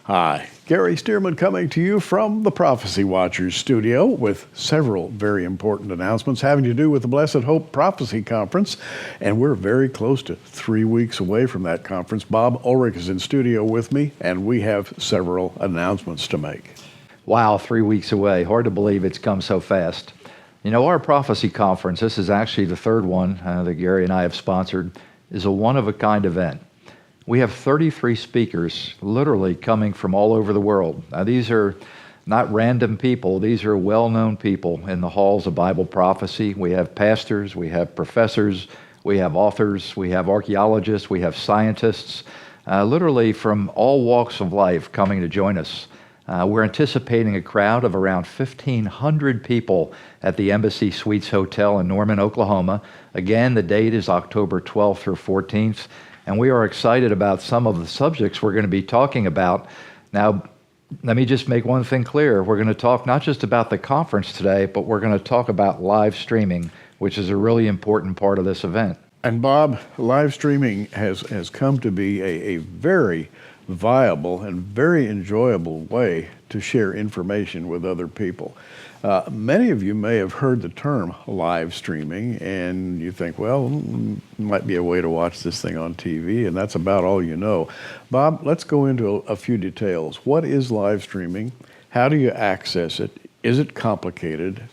Hi, Gary Stearman coming to you from the Prophecy Watchers studio with several very important announcements having to do with the Blessed Hope Prophecy Conference. And we're very close to 3 weeks away from that conference. Bob Ulrich is in studio with me, and we have several announcements to make. Wow, 3 weeks away. Hard to believe it's come so fast. You know, our prophecy conference, this is actually the third one that Gary and I have sponsored, is a one-of-a-kind event. We have 33 speakers literally coming from all over the world. Now, these are not random people. These are well-known people in the halls of Bible prophecy. We have pastors, we have professors, we have authors, we have archaeologists, we have scientists, literally from all walks of life coming to join us. We're anticipating a crowd of around 1,500 people at the Embassy Suites Hotel in Norman, Oklahoma. Again, the date is October 12th through 14th. And we are excited about some of the subjects we're going to be talking about. Now, let me just make one thing clear. We're going to talk not just about the conference today, but we're going to talk about live streaming, which is a really important part of this event. And Bob, live streaming has come to be a very viable and very enjoyable way to share information with other people. Many of you may have heard the term live streaming, and you think, well, might be a way to watch this thing on TV, and that's about all you know. Bob, let's go into a few details. What is live streaming? How do you access it? Is it complicated?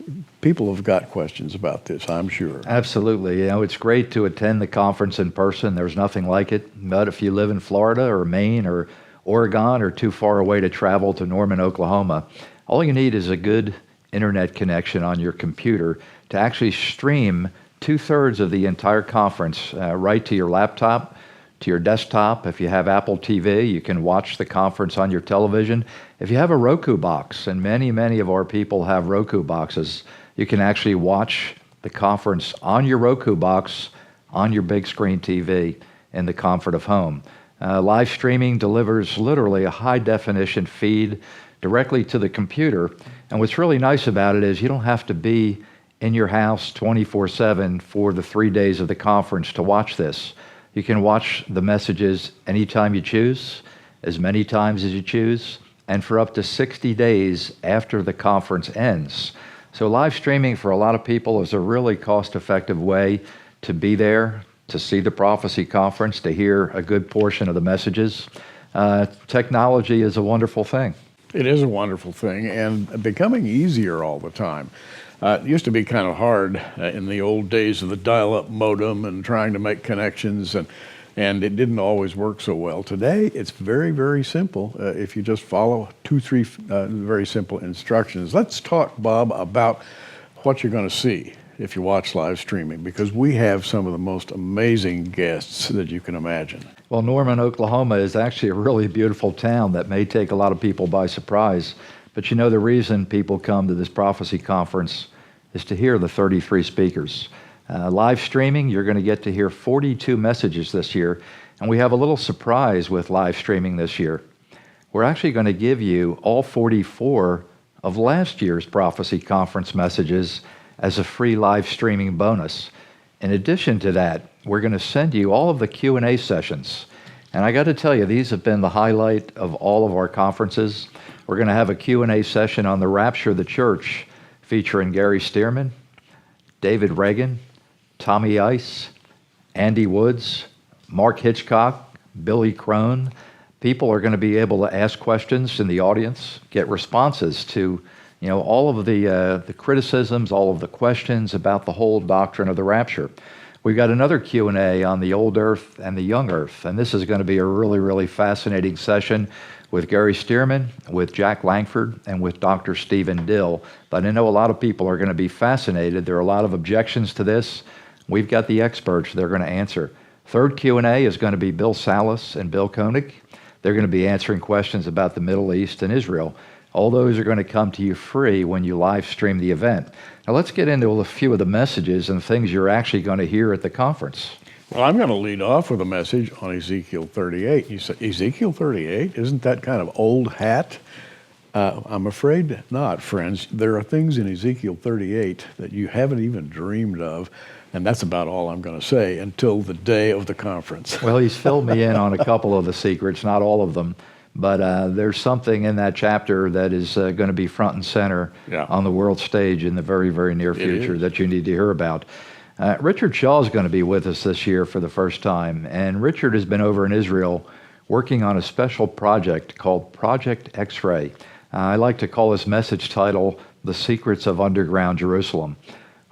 People have got questions about this, I'm sure. Absolutely. You know, it's great to attend the conference in person. There's nothing like it. But if you live in Florida or Maine or Oregon or too far away to travel to Norman, Oklahoma, all you need is a good internet connection on your computer to actually stream 2/3 of the entire conference right to your laptop, to your desktop. If you have Apple TV, you can watch the conference on your television. If you have a Roku box, and many of our people have Roku boxes, you can actually watch the conference on your Roku box on your big screen TV in the comfort of home. Live streaming delivers literally a high definition feed directly to the computer. And what's really nice about it is you don't have to be in your house 24/7 for the 3 days of the conference to watch this. You can watch the messages anytime you choose, as many times as you choose, and for up to 60 days after the conference ends. So live streaming for a lot of people is a really cost-effective way to be there, to see the prophecy conference, to hear a good portion of the messages. Technology is a wonderful thing. It is a wonderful thing, and becoming easier all the time. It used to be kind of hard in the old days of the dial-up modem and trying to make connections, and it didn't always work so well. Today, it's very, very simple if you just follow 2-3 very simple instructions. Let's talk, Bob, about what you're going to see if you watch live streaming, because we have some of the most amazing guests that you can imagine. Well, Norman, Oklahoma is actually a really beautiful town that may take a lot of people by surprise. But you know, the reason people come to this prophecy conference is to hear the 33 speakers. Live streaming, you're going to get to hear 42 messages this year. And we have a little surprise with live streaming this year. We're actually going to give you all 44 of last year's prophecy conference messages as a free live streaming bonus. In addition to that, we're going to send you all of the Q&A sessions. And I got to tell you, these have been the highlight of all of our conferences. We're going to have a Q&A session on the rapture of the church featuring Gary Stearman, David Reagan, Tommy Ice, Andy Woods, Mark Hitchcock, Billy Crone. People are going to be able to ask questions in the audience, get responses to all of the criticisms, all of the questions about the whole doctrine of the rapture. We've got another Q&A on the old earth and the young earth, and this is going to be a really, really fascinating session with Gary Stearman, with Jack Langford, and with Dr. Stephen Dill. But I know a lot of people are going to be fascinated. There are a lot of objections to this. We've got the experts they're going to answer. Third Q&A is going to be Bill Salus and Bill Koenig. They're going to be answering questions about the Middle East and Israel. All those are going to come to you free when you live stream the event. Now let's get into a few of the messages and things you're actually going to hear at the conference. Well, I'm going to lead off with a message on Ezekiel 38. You say, Ezekiel 38? Isn't that kind of old hat? I'm afraid not, friends. There are things in Ezekiel 38 that you haven't even dreamed of, and that's about all I'm going to say until the day of the conference. Well, he's filled me in on a couple of the secrets, not all of them. But there's something in that chapter that is going to be front and center on the world stage in the very, very near future that you need to hear about. Richard Shaw is going to be with us this year for the first time, and Richard has been over in Israel working on a special project called Project X-Ray. I like to call this message title, The Secrets of Underground Jerusalem.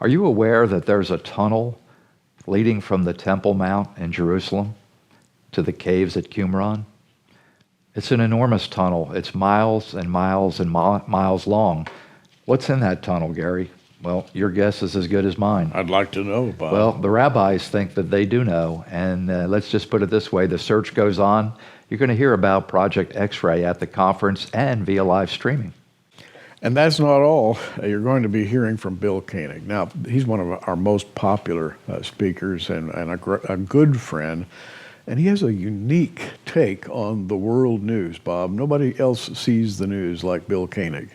Are you aware that there's a tunnel leading from the Temple Mount in Jerusalem to the caves at Qumran? It's an enormous tunnel. It's miles and miles and miles long. What's in that tunnel, Gary? Well, your guess is as good as mine. I'd like to know, Bob. Well, the rabbis think that they do know, and let's just put it this way. The search goes on. You're going to hear about Project X-Ray at the conference and via live streaming. And that's not all. You're going to be hearing from Bill Koenig. Now, he's one of our most popular speakers and a good friend, and he has a unique take on the world news, Bob. Nobody else sees the news like Bill Koenig.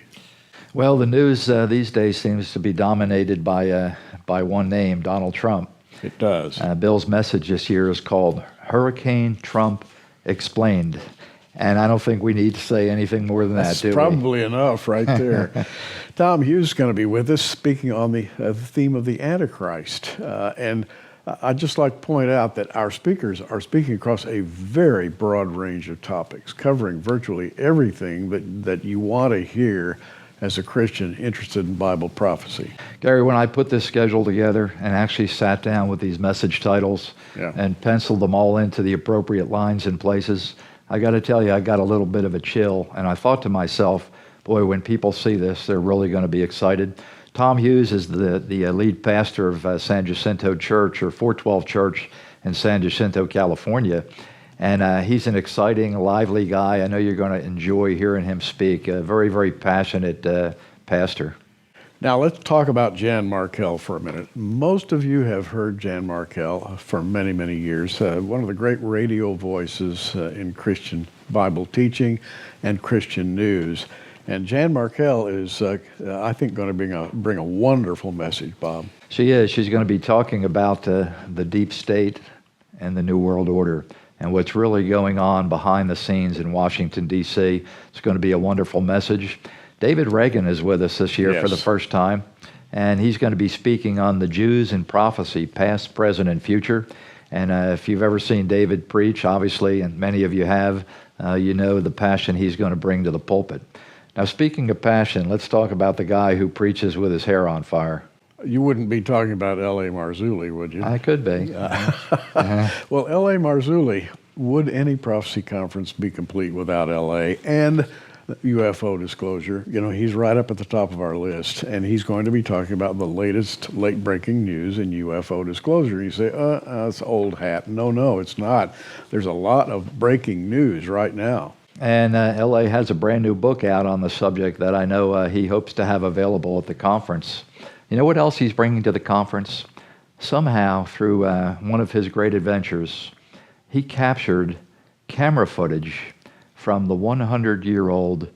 Well, the news these days seems to be dominated by one name, Donald Trump. It does. Bill's message this year is called Hurricane Trump Explained. And I don't think we need to say anything more than that, do we? That's probably enough right there. Tom Hughes is going to be with us speaking on the theme of the Antichrist. And I'd just like to point out that our speakers are speaking across a very broad range of topics, covering virtually everything that you want to hear as a Christian interested in Bible prophecy. Gary, when I put this schedule together and actually sat down with these message titles and penciled them all into the appropriate lines and places, I got to tell you, I got a little bit of a chill, and I thought to myself, boy, when people see this, they're really going to be excited. Tom Hughes is the lead pastor of San Jacinto Church, or 412 Church in San Jacinto, California, and he's an exciting, lively guy. I know you're going to enjoy hearing him speak. A very, very passionate pastor. Now let's talk about Jan Markell for a minute. Most of you have heard Jan Markell for many, many years. One of the great radio voices in Christian Bible teaching and Christian news. And Jan Markell is, I think, going to bring a wonderful message, Bob. She is. She's going to be talking about the deep state and the New World Order and what's really going on behind the scenes in Washington, D.C. It's going to be a wonderful message. David Reagan is with us this year for the first time, and he's going to be speaking on the Jews in prophecy, past, present, and future. And if you've ever seen David preach, obviously, and many of you have, you know the passion he's going to bring to the pulpit. Now, speaking of passion, let's talk about the guy who preaches with his hair on fire. You wouldn't be talking about L.A. Marzulli, would you? I could be. Well, L.A. Marzulli, would any prophecy conference be complete without L.A. and UFO disclosure? You know, he's right up at the top of our list, and he's going to be talking about the latest late-breaking news in UFO disclosure. You say, it's old hat. No, it's not. There's a lot of breaking news right now. And L.A. has a brand new book out on the subject that I know he hopes to have available at the conference. You know what else he's bringing to the conference? Somehow, through one of his great adventures, he captured camera footage from the 100-year-old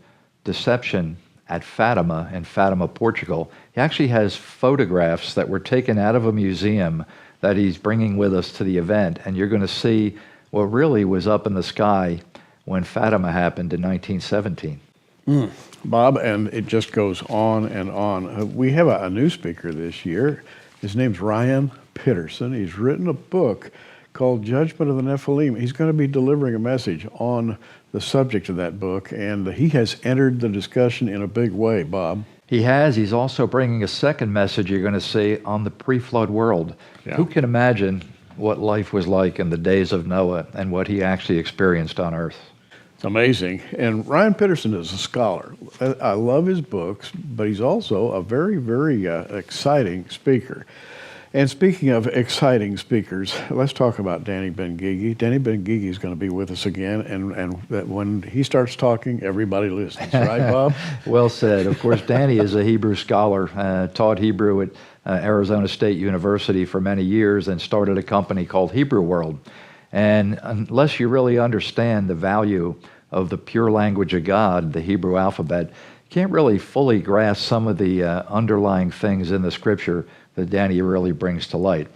deception at Fatima in Fatima, Portugal. He actually has photographs that were taken out of a museum that he's bringing with us to the event, and you're going to see what really was up in the sky when Fatima happened in 1917. Bob, and it just goes on and on. We have a new speaker this year. His name's Ryan Pitterson. He's written a book called Judgment of the Nephilim. He's going to be delivering a message on the subject of that book, and he has entered the discussion in a big way, Bob. He has. He's also bringing a second message you're going to see on the pre-flood world. Yeah. Who can imagine what life was like in the days of Noah and what he actually experienced on earth? It's amazing. And Ryan Pitterson is a scholar. I love his books, but he's also a very, very exciting speaker. And speaking of exciting speakers, let's talk about Danny Ben-Gigi. Danny Ben-Gigi is going to be with us again, and when he starts talking, everybody listens, right, Bob? Well said. Of course, Danny is a Hebrew scholar, taught Hebrew at Arizona State University for many years, and started a company called Hebrew World. And unless you really understand the value of the pure language of God, the Hebrew alphabet, you can't really fully grasp some of the underlying things in the Scripture that Danny really brings to light.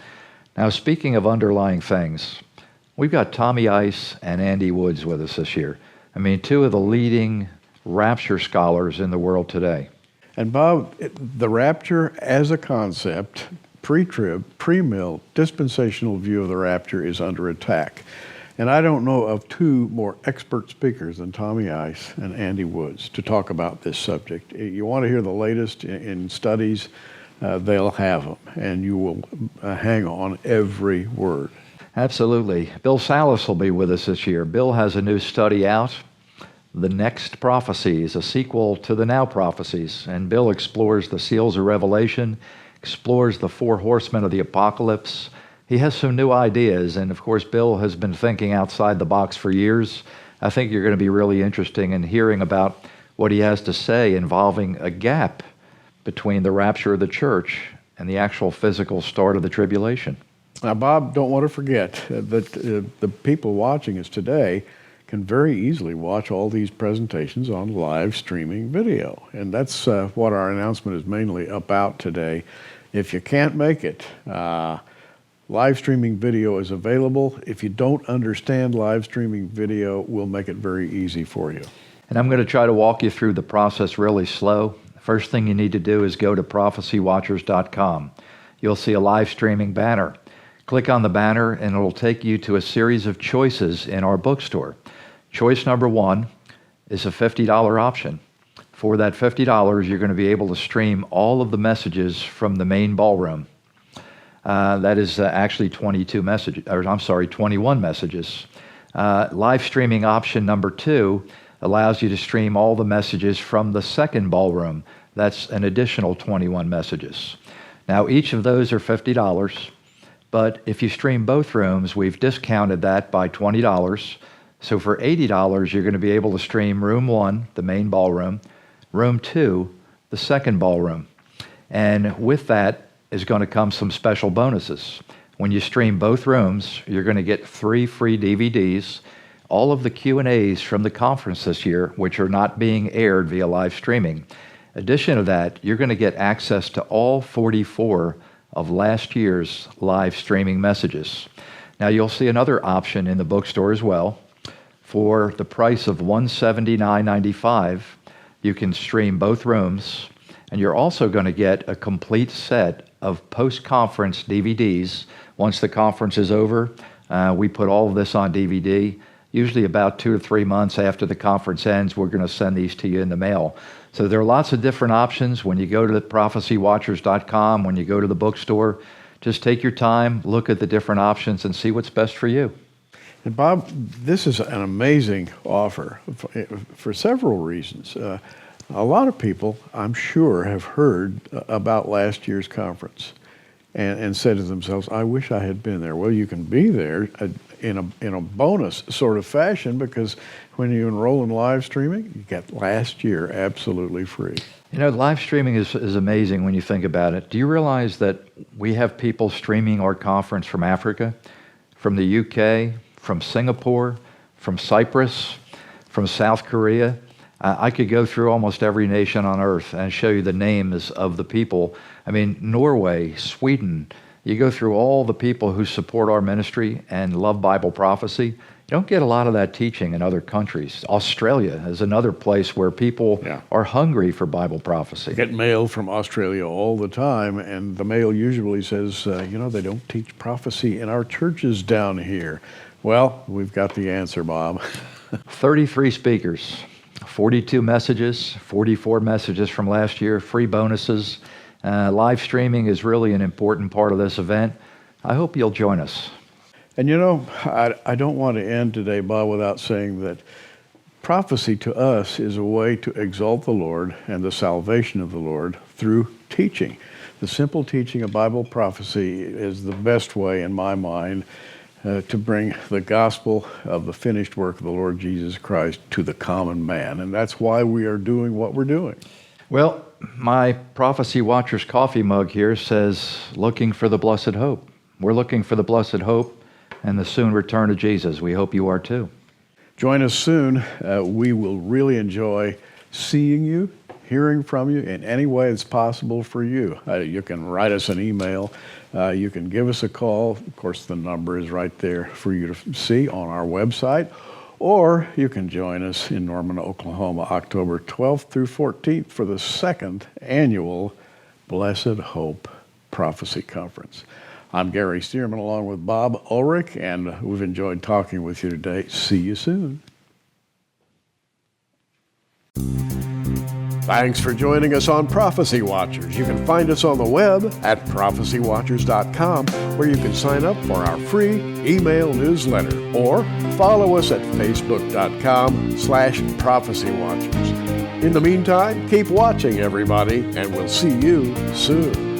Now, speaking of underlying things, we've got Tommy Ice and Andy Woods with us this year. I mean, two of the leading rapture scholars in the world today. And Bob, the rapture as a concept, pre-trib, pre-mill, dispensational view of the rapture is under attack. And I don't know of two more expert speakers than Tommy Ice and Andy Woods to talk about this subject. You want to hear the latest in studies, they'll have them, and you will hang on every word. Absolutely. Bill Salus will be with us this year. Bill has a new study out, The Next Prophecies, a sequel to the Now Prophecies. And Bill explores the seals of Revelation, explores the four horsemen of the apocalypse. He has some new ideas, and of course, Bill has been thinking outside the box for years. I think you're going to be really interested in hearing about what he has to say involving a gap between the rapture of the church and the actual physical start of the tribulation. Now, Bob, don't want to forget that the people watching us today can very easily watch all these presentations on live streaming video. And that's what our announcement is mainly about today. If you can't make it, live streaming video is available. If you don't understand live streaming video, we'll make it very easy for you. And I'm going to try to walk you through the process really slow. First thing you need to do is go to prophecywatchers.com. You'll see a live streaming banner. Click on the banner and it'll take you to a series of choices in our bookstore. Choice number one is a $50 option. For that $50, you're going to be able to stream all of the messages from the main ballroom. That is actually 21 messages. Live streaming option number two allows you to stream all the messages from the second ballroom. That's an additional 21 messages. Now, each of those are $50, but if you stream both rooms, we've discounted that by $20. So for $80, you're going to be able to stream room one, the main ballroom, room two, the second ballroom. And with that is going to come some special bonuses. When you stream both rooms, you're going to get 3 free DVDs, all of the Q&As from the conference this year, which are not being aired via live streaming. In addition to that, you're going to get access to all 44 of last year's live streaming messages. Now, you'll see another option in the bookstore as well. For the price of $179.95, you can stream both rooms, and you're also going to get a complete set of post-conference DVDs. Once the conference is over, we put all of this on DVD. Usually about 2 to 3 months after the conference ends, we're going to send these to you in the mail. So there are lots of different options. When you go to prophecywatchers.com, when you go to the bookstore, just take your time, look at the different options, and see what's best for you. And Bob, this is an amazing offer for several reasons. A lot of people, I'm sure, have heard about last year's conference and said to themselves, I wish I had been there. Well, you can be there in a bonus sort of fashion, because when you enroll in live streaming, you get last year absolutely free. You know, live streaming is amazing when you think about it. Do you realize that we have people streaming our conference from Africa, from the UK, from Singapore, from Cyprus, from South Korea? I could go through almost every nation on earth and show you the names of the people. I mean, Norway, Sweden, you go through all the people who support our ministry and love Bible prophecy. You don't get a lot of that teaching in other countries. Australia is another place where people are hungry for Bible prophecy. I get mail from Australia all the time, and the mail usually says, they don't teach prophecy in our churches down here. Well, we've got the answer, Bob. 33 speakers, 42 messages, 44 messages from last year, free bonuses. Live streaming is really an important part of this event. I hope you'll join us. And I don't want to end today, Bob, without saying that prophecy to us is a way to exalt the Lord and the salvation of the Lord through teaching. The simple teaching of Bible prophecy is the best way, in my mind, to bring the gospel of the finished work of the Lord Jesus Christ to the common man. And that's why we are doing what we're doing. Well, my Prophecy Watchers coffee mug here says, looking for the blessed hope. We're looking for the blessed hope and the soon return of Jesus. We hope you are too. Join us soon. We will really enjoy seeing you, hearing from you in any way it's possible for you. You can write us an email. You can give us a call. Of course, the number is right there for you to see on our website. Or you can join us in Norman, Oklahoma, October 12th through 14th for the second annual Blessed Hope Prophecy Conference. I'm Gary Stearman along with Bob Ulrich, and we've enjoyed talking with you today. See you soon. Thanks for joining us on Prophecy Watchers. You can find us on the web at prophecywatchers.com, where you can sign up for our free email newsletter, or follow us at facebook.com/prophecywatchers. In the meantime, keep watching, everybody, and we'll see you soon.